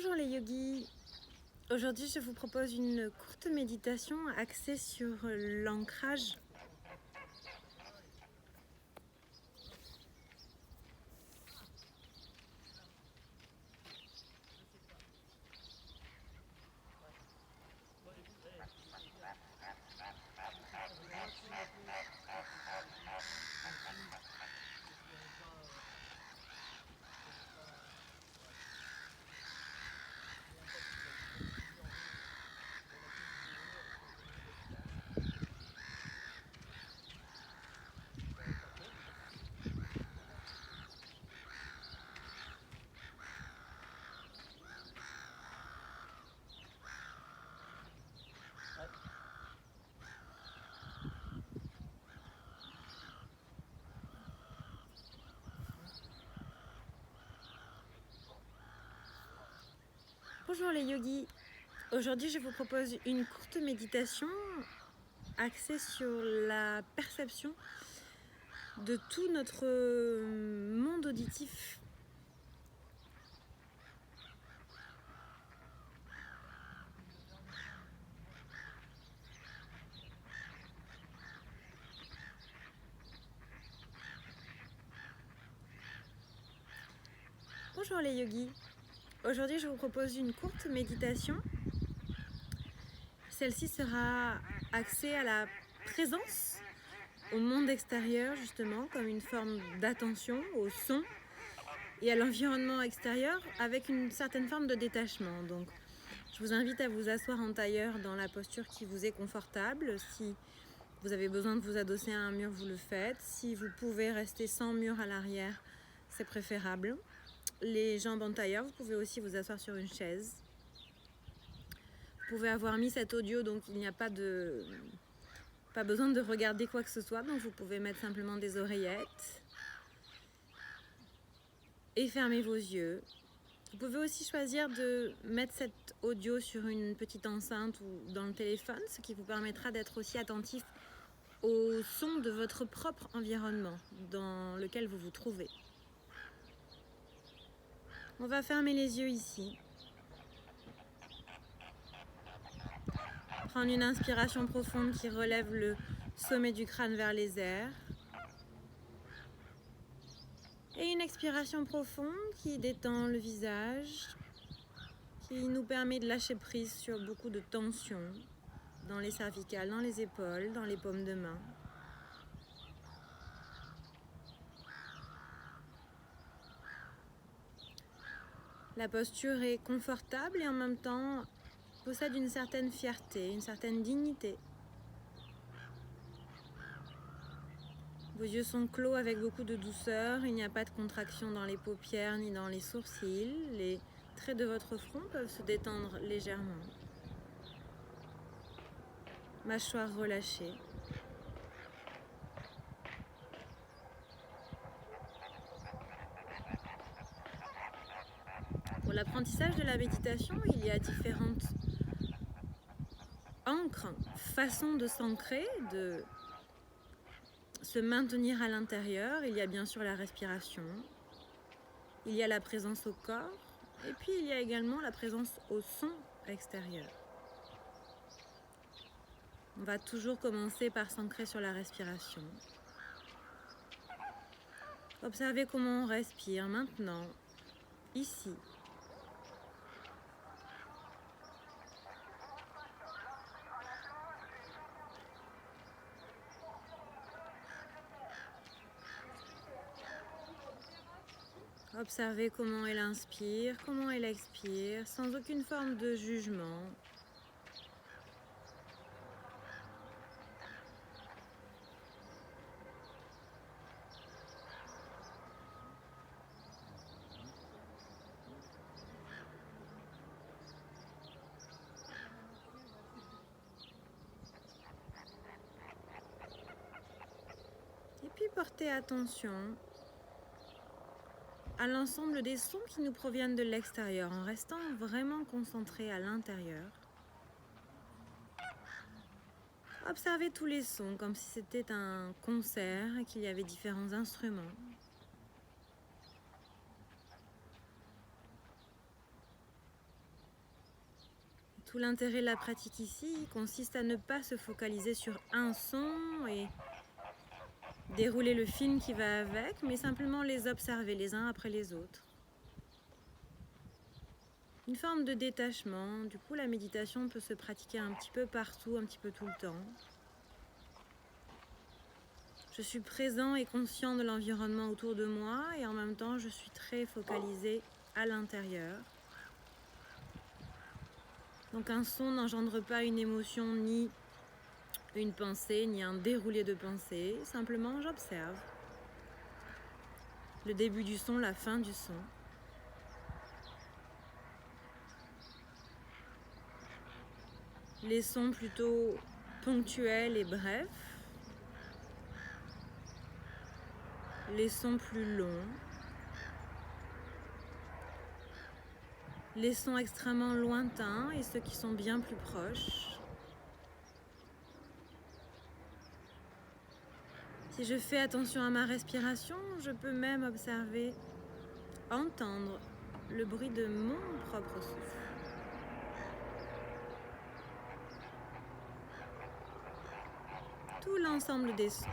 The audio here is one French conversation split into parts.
Bonjour les yogis, aujourd'hui je vous propose une courte méditation axée sur l'ancrage. Bonjour les yogis, aujourd'hui je vous propose une courte méditation axée sur la perception de tout notre monde auditif. Bonjour les yogis, aujourd'hui je vous propose une courte méditation. Celle-ci sera axée à la présence au monde extérieur, justement, comme une forme d'attention au son et à l'environnement extérieur avec une certaine forme de détachement. Donc, je vous invite à vous asseoir en tailleur dans la posture qui vous est confortable. Si vous avez besoin de vous adosser à un mur, vous le faites. Si vous pouvez rester sans mur à l'arrière, c'est préférable. Les jambes en tailleur, vous pouvez aussi vous asseoir sur une chaise. Vous pouvez avoir mis cet audio, donc il n'y a pas besoin de regarder quoi que ce soit, donc vous pouvez mettre simplement des oreillettes et fermer vos yeux. Vous pouvez aussi choisir de mettre cet audio sur une petite enceinte ou dans le téléphone, ce qui vous permettra d'être aussi attentif au son de votre propre environnement dans lequel vous vous trouvez. On va fermer les yeux ici. Prendre une inspiration profonde qui relève le sommet du crâne vers les airs. Et une expiration profonde qui détend le visage, qui nous permet de lâcher prise sur beaucoup de tensions dans les cervicales, dans les épaules, dans les paumes de main. La posture est confortable et en même temps possède une certaine fierté, une certaine dignité. Vos yeux sont clos avec beaucoup de douceur, il n'y a pas de contraction dans les paupières ni dans les sourcils. Les traits de votre front peuvent se détendre légèrement. Mâchoire relâchée. Pour l'apprentissage de la méditation, il y a différentes ancres, façons de s'ancrer, de se maintenir à l'intérieur. Il y a bien sûr la respiration, il y a la présence au corps, et puis il y a également la présence au son extérieur. On va toujours commencer par s'ancrer sur la respiration. Observez comment on respire maintenant, ici. Observez comment elle inspire, comment elle expire, sans aucune forme de jugement. Et puis portez attention à l'ensemble des sons qui nous proviennent de l'extérieur, en restant vraiment concentré à l'intérieur. Observez tous les sons comme si c'était un concert et qu'il y avait différents instruments. Tout l'intérêt de la pratique ici consiste à ne pas se focaliser sur un son et dérouler le film qui va avec, mais simplement les observer les uns après les autres. Une forme de détachement. Du coup, la méditation peut se pratiquer un petit peu partout, un petit peu tout le temps. Je suis présent et conscient de l'environnement autour de moi et en même temps, je suis très focalisée à l'intérieur. Donc un son n'engendre pas une émotion, ni une pensée, ni un déroulé de pensée. Simplement, j'observe le début du son, la fin du son. Les sons plutôt ponctuels et brefs. Les sons plus longs. Les sons extrêmement lointains et ceux qui sont bien plus proches. Si je fais attention à ma respiration, je peux même observer, entendre le bruit de mon propre souffle. Tout l'ensemble des sons.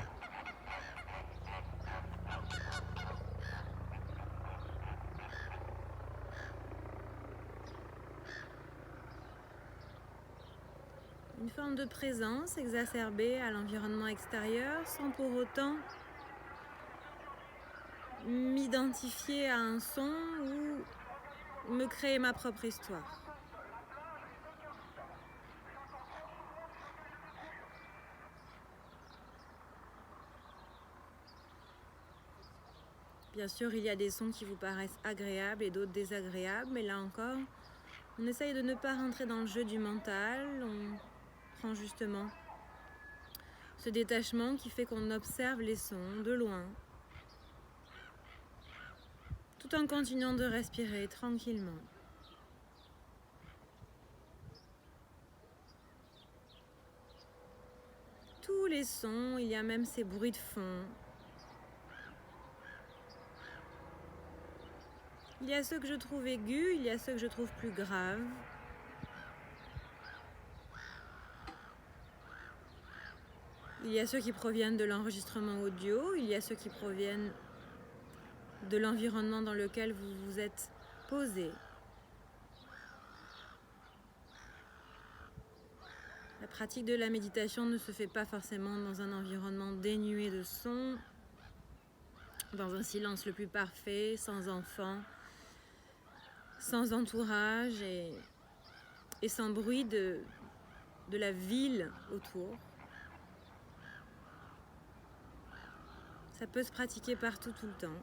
Une forme de présence exacerbée à l'environnement extérieur sans pour autant m'identifier à un son ou me créer ma propre histoire. Bien sûr, il y a des sons qui vous paraissent agréables et d'autres désagréables, mais là encore, on essaye de ne pas rentrer dans le jeu du mental, on prend justement ce détachement qui fait qu'on observe les sons de loin, tout en continuant de respirer tranquillement. Tous les sons, il y a même ces bruits de fond. Il y a ceux que je trouve aigus, il y a ceux que je trouve plus graves. Il y a ceux qui proviennent de l'enregistrement audio, il y a ceux qui proviennent de l'environnement dans lequel vous vous êtes posé. La pratique de la méditation ne se fait pas forcément dans un environnement dénué de sons, dans un silence le plus parfait, sans enfants, sans entourage et sans bruit de la ville autour. Ça peut se pratiquer partout, tout le temps.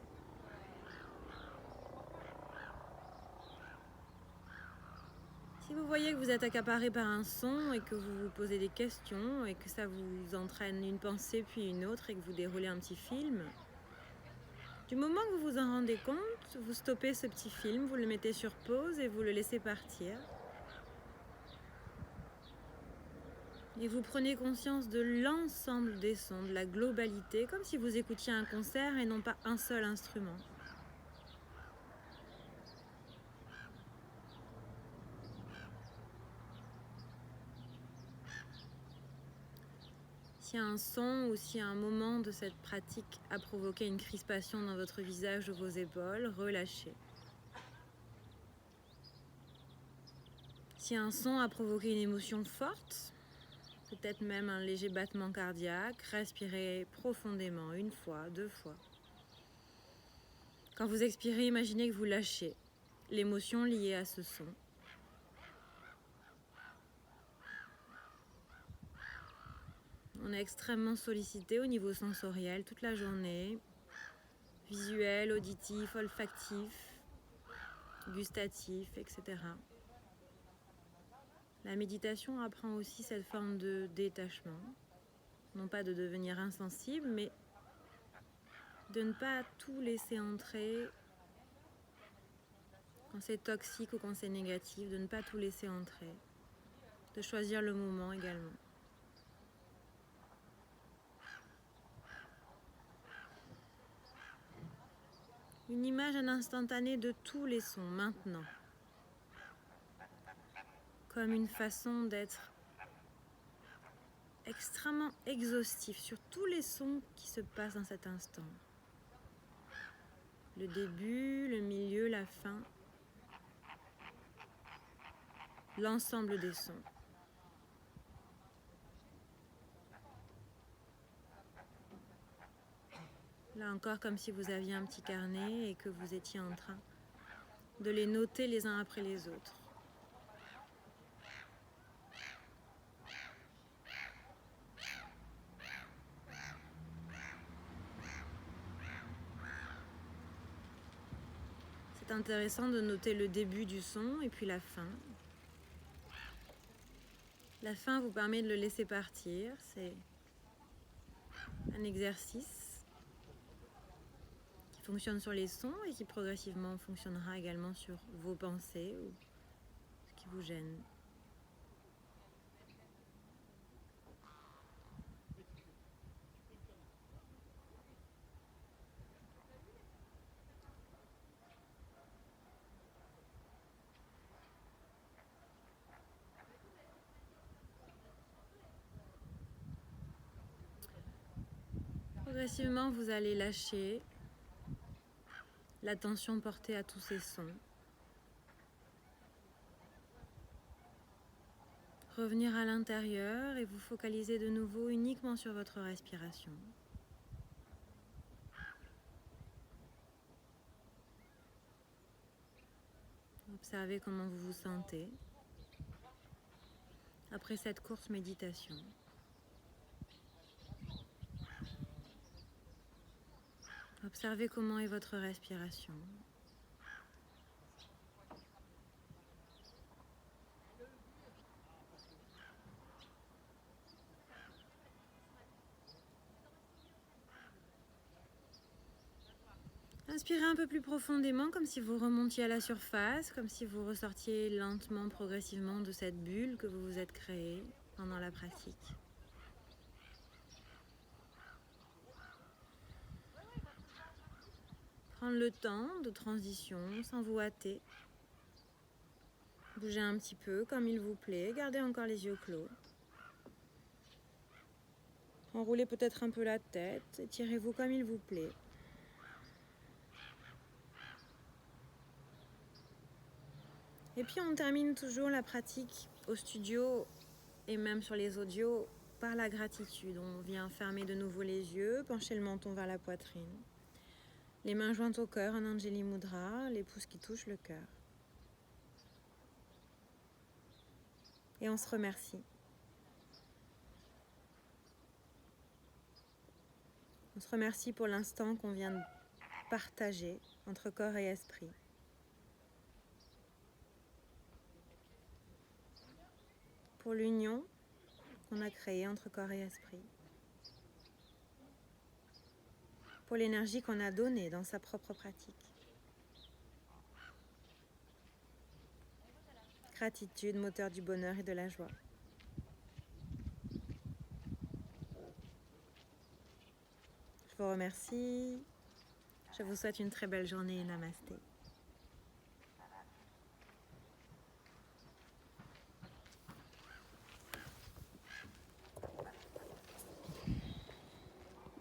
Si vous voyez que vous êtes accaparé par un son et que vous vous posez des questions et que ça vous entraîne une pensée puis une autre et que vous déroulez un petit film, du moment que vous vous en rendez compte, vous stoppez ce petit film, vous le mettez sur pause et vous le laissez partir. Et vous prenez conscience de l'ensemble des sons, de la globalité, comme si vous écoutiez un concert et non pas un seul instrument. Si un son ou si un moment de cette pratique a provoqué une crispation dans votre visage ou vos épaules, relâchez. Si un son a provoqué une émotion forte, peut-être même un léger battement cardiaque, respirez profondément, une fois, deux fois. Quand vous expirez, imaginez que vous lâchez l'émotion liée à ce son. On est extrêmement sollicité au niveau sensoriel toute la journée, visuel, auditif, olfactif, gustatif, etc. La méditation apprend aussi cette forme de détachement, non pas de devenir insensible, mais de ne pas tout laisser entrer quand c'est toxique ou quand c'est négatif, de ne pas tout laisser entrer, de choisir le moment également. Une image, un instantané de tous les sons, maintenant. comme une façon d'être extrêmement exhaustif sur tous les sons qui se passent dans cet instant. Le début, le milieu, la fin, l'ensemble des sons. Là encore, comme si vous aviez un petit carnet et que vous étiez en train de les noter les uns après les autres. C'est intéressant de noter le début du son et puis la fin. La fin vous permet de le laisser partir. C'est un exercice qui fonctionne sur les sons et qui progressivement fonctionnera également sur vos pensées ou ce qui vous gêne. Progressivement, vous allez lâcher l'attention portée à tous ces sons. Revenir à l'intérieur et vous focaliser de nouveau uniquement sur votre respiration. Observez comment vous vous sentez après cette courte méditation. Observez comment est votre respiration. Inspirez un peu plus profondément, comme si vous remontiez à la surface, comme si vous ressortiez lentement, progressivement de cette bulle que vous vous êtes créée pendant la pratique. Prendre le temps de transition sans vous hâter. Bougez un petit peu comme il vous plaît, gardez encore les yeux clos. Enroulez peut-être un peu la tête, étirez-vous comme il vous plaît. Et puis on termine toujours la pratique au studio et même sur les audios par la gratitude. On vient fermer de nouveau les yeux, pencher le menton vers la poitrine. Les mains jointes au cœur en Anjali Mudra, les pouces qui touchent le cœur. Et on se remercie. On se remercie pour l'instant qu'on vient de partager entre corps et esprit. Pour l'union qu'on a créée entre corps et esprit. Pour l'énergie qu'on a donnée dans sa propre pratique. Gratitude, moteur du bonheur et de la joie. Je vous remercie. Je vous souhaite une très belle journée. Namasté.